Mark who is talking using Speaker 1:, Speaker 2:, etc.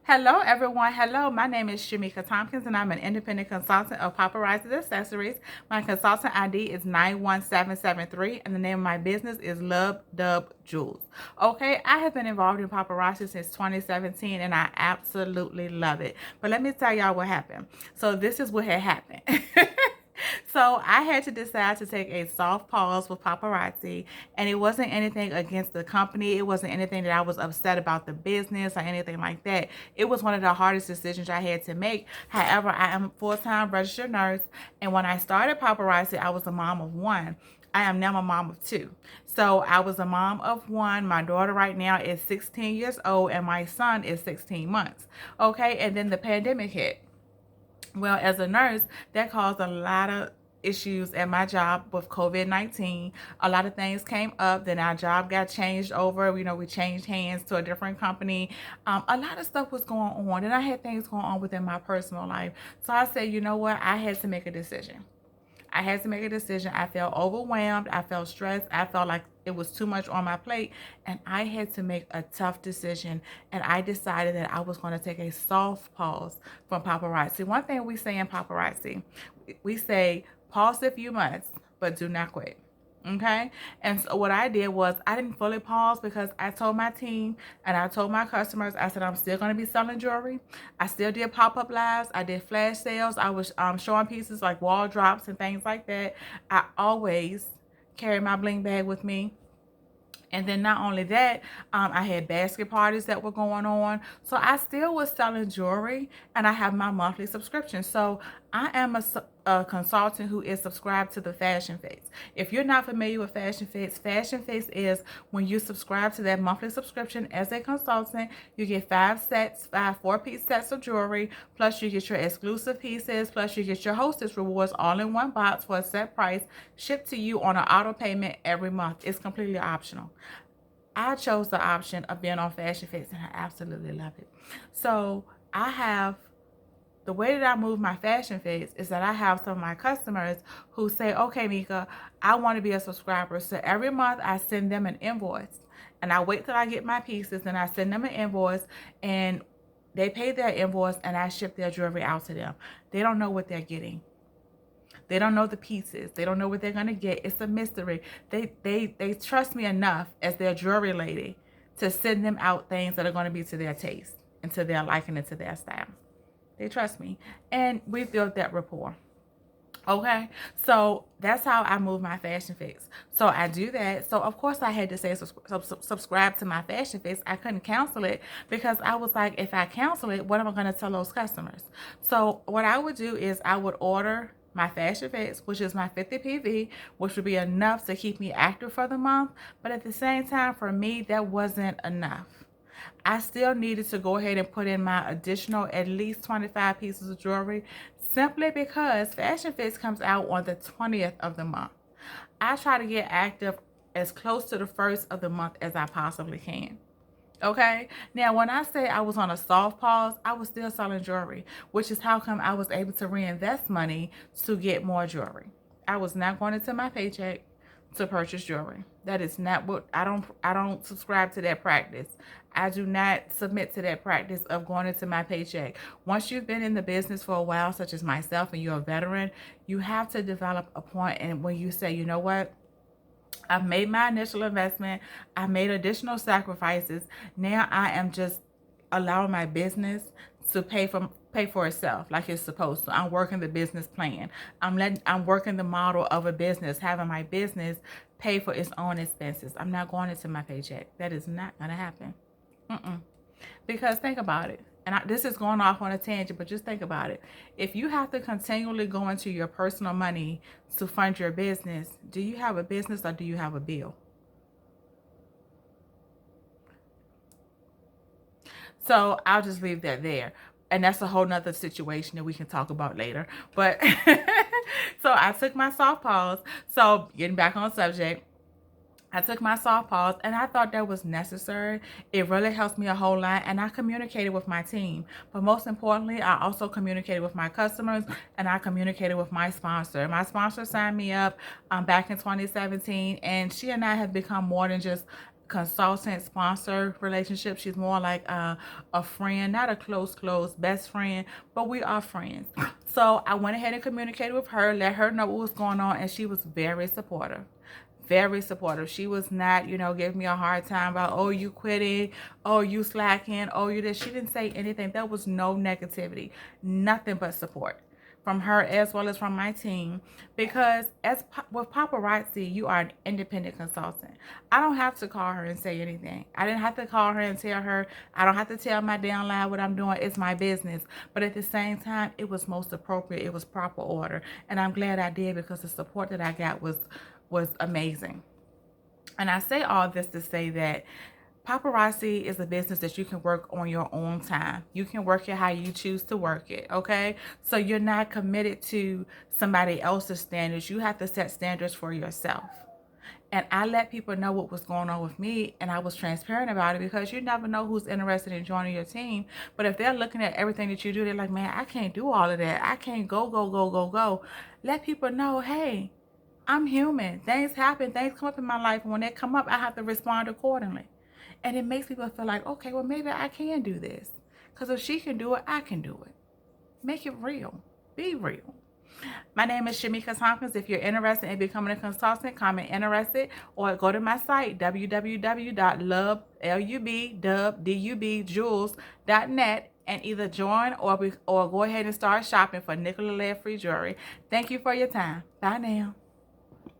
Speaker 1: Hello, everyone. Hello, my name is Shamika Tompkins, and I'm an independent consultant of Paparazzi Accessories. My consultant ID is 91773, and the name of my business is Love Dub Jewels. Okay, I have been involved in paparazzi since 2017, and I absolutely love it. But let me tell y'all what happened. So this is what had happened. So I had to decide to take a soft pause with paparazzi, and it wasn't anything against the company. It wasn't anything that I was upset about the business or anything like that. It was one of the hardest decisions I had to make. However, I am a full-time registered nurse, and when I started paparazzi, I was a mom of one. I am now a mom of two. So I was a mom of one. My daughter right now is 16 years old, and my son is 16 months. Okay, and then the pandemic hit. Well, as a nurse, that caused a lot of issues at my job with COVID-19. A lot of things came up. Then our job got changed over. We changed hands to a different company. A lot of stuff was going on. And I had things going on within my personal life. So I said, you know what? I had to make a decision. I had to make a decision. I felt overwhelmed. I felt stressed. I felt like it was too much on my plate. And I had to make a tough decision. And I decided that I was going to take a soft pause from paparazzi. One thing we say in paparazzi, we say, pause if you must, but do not quit. Okay. And so what I did was I didn't fully pause because I told my team and I told my customers, I said, I'm still going to be selling jewelry. I still did pop-up lives. I did flash sales. I was showing pieces like wall drops and things like that. I always carry my bling bag with me. And then not only that, I had basket parties that were going on. So I still was selling jewelry, and I have my monthly subscription. So I am a consultant who is subscribed to the Fashion Fix. If you're not familiar with Fashion Fix is when you subscribe to that monthly subscription as a consultant, you get 4-piece sets of jewelry, plus you get your exclusive pieces, plus you get your hostess rewards all in one box for a set price, shipped to you on an auto payment every month. It's completely optional. I chose the option of being on Fashion Fix, and I absolutely love it. So I have the way that I move my Fashion Fix is that I have some of my customers who say, okay, Mika, I want to be a subscriber. So every month I send them an invoice, and I wait till I get my pieces, and I send them an invoice, and they pay their invoice, and I ship their jewelry out to them. They don't know what they're getting. They don't know the pieces. They don't know what they're going to get. It's a mystery. They trust me enough as their jewelry lady to send them out things that are going to be to their taste and to their liking and to their style. They trust me. And we built that rapport. Okay, so that's how I move my Fashion Fix. So I do that. So of course I had to say subscribe to my Fashion Fix. I couldn't cancel it because I was like, if I cancel it, what am I going to tell those customers? So what I would do is I would order my Fashion Fix, which is my 50 PV, which would be enough to keep me active for the month. But at the same time, for me, that wasn't enough. I still needed to go ahead and put in my additional at least 25 pieces of jewelry simply because Fashion Fix comes out on the 20th of the month. I try to get active as close to the first of the month as I possibly can. Okay, now when I say I was on a soft pause, I was still selling jewelry, which is how come I was able to reinvest money to get more jewelry. I was not going into my paycheck to purchase jewelry. That is not what I don't subscribe to that practice. I do not submit to that practice of going into my paycheck. Once you've been in the business for a while, such as myself, and you're a veteran, you have to develop a point and when you say, you know what? I've made my initial investment. I've made additional sacrifices. Now I am just allowing my business to pay for itself like it's supposed to. I'm working the business plan. I'm working the model of a business, having my business pay for its own expenses. I'm not going into my paycheck. That is not gonna happen. Because think about it. And this is going off on a tangent, but just think about it. If you have to continually go into your personal money to fund your business, do you have a business or do you have a bill? So I'll just leave that there. And that's a whole nother situation that we can talk about later. But so I took my soft pause. So getting back on subject, I took my soft pause and I thought that was necessary. It really helps me a whole lot, and I communicated with my team. But most importantly, I also communicated with my customers and I communicated with my sponsor. My sponsor signed me up back in 2017, and she and I have become more than just consultant sponsor relationship. She's more like a friend, not a close best friend, but we are friends. So I went ahead and communicated with her, let her know what was going on, and she was very supportive. Very supportive. She was not, giving me a hard time about, oh, you quitting, oh, you slacking, oh, you this. She didn't say anything. There was no negativity, nothing but support from her as well as from my team. Because with Paparazzi, you are an independent consultant. I don't have to call her and say anything. I didn't have to call her and tell her. I don't have to tell my downline what I'm doing. It's my business. But at the same time, it was most appropriate. It was proper order. And I'm glad I did, because the support that I got was amazing. And I say all this to say that Paparazzi is a business that you can work on your own time. You can work it how you choose to work it, okay? So you're not committed to somebody else's standards. You have to set standards for yourself. And I let people know what was going on with me, and I was transparent about it, because you never know who's interested in joining your team. But if they're looking at everything that you do, they're like, man, I can't do all of that. I can't go. Let people know, hey, I'm human. Things happen. Things come up in my life. And when they come up, I have to respond accordingly. And it makes people feel like, okay, well, maybe I can do this. Because if she can do it, I can do it. Make it real. Be real. My name is Shamika Tompkins. If you're interested in becoming a consultant, comment interested, or go to my site, www.lubdubjules.net, and either join or go ahead and start shopping for nickel-lead free jewelry. Thank you for your time. Bye now.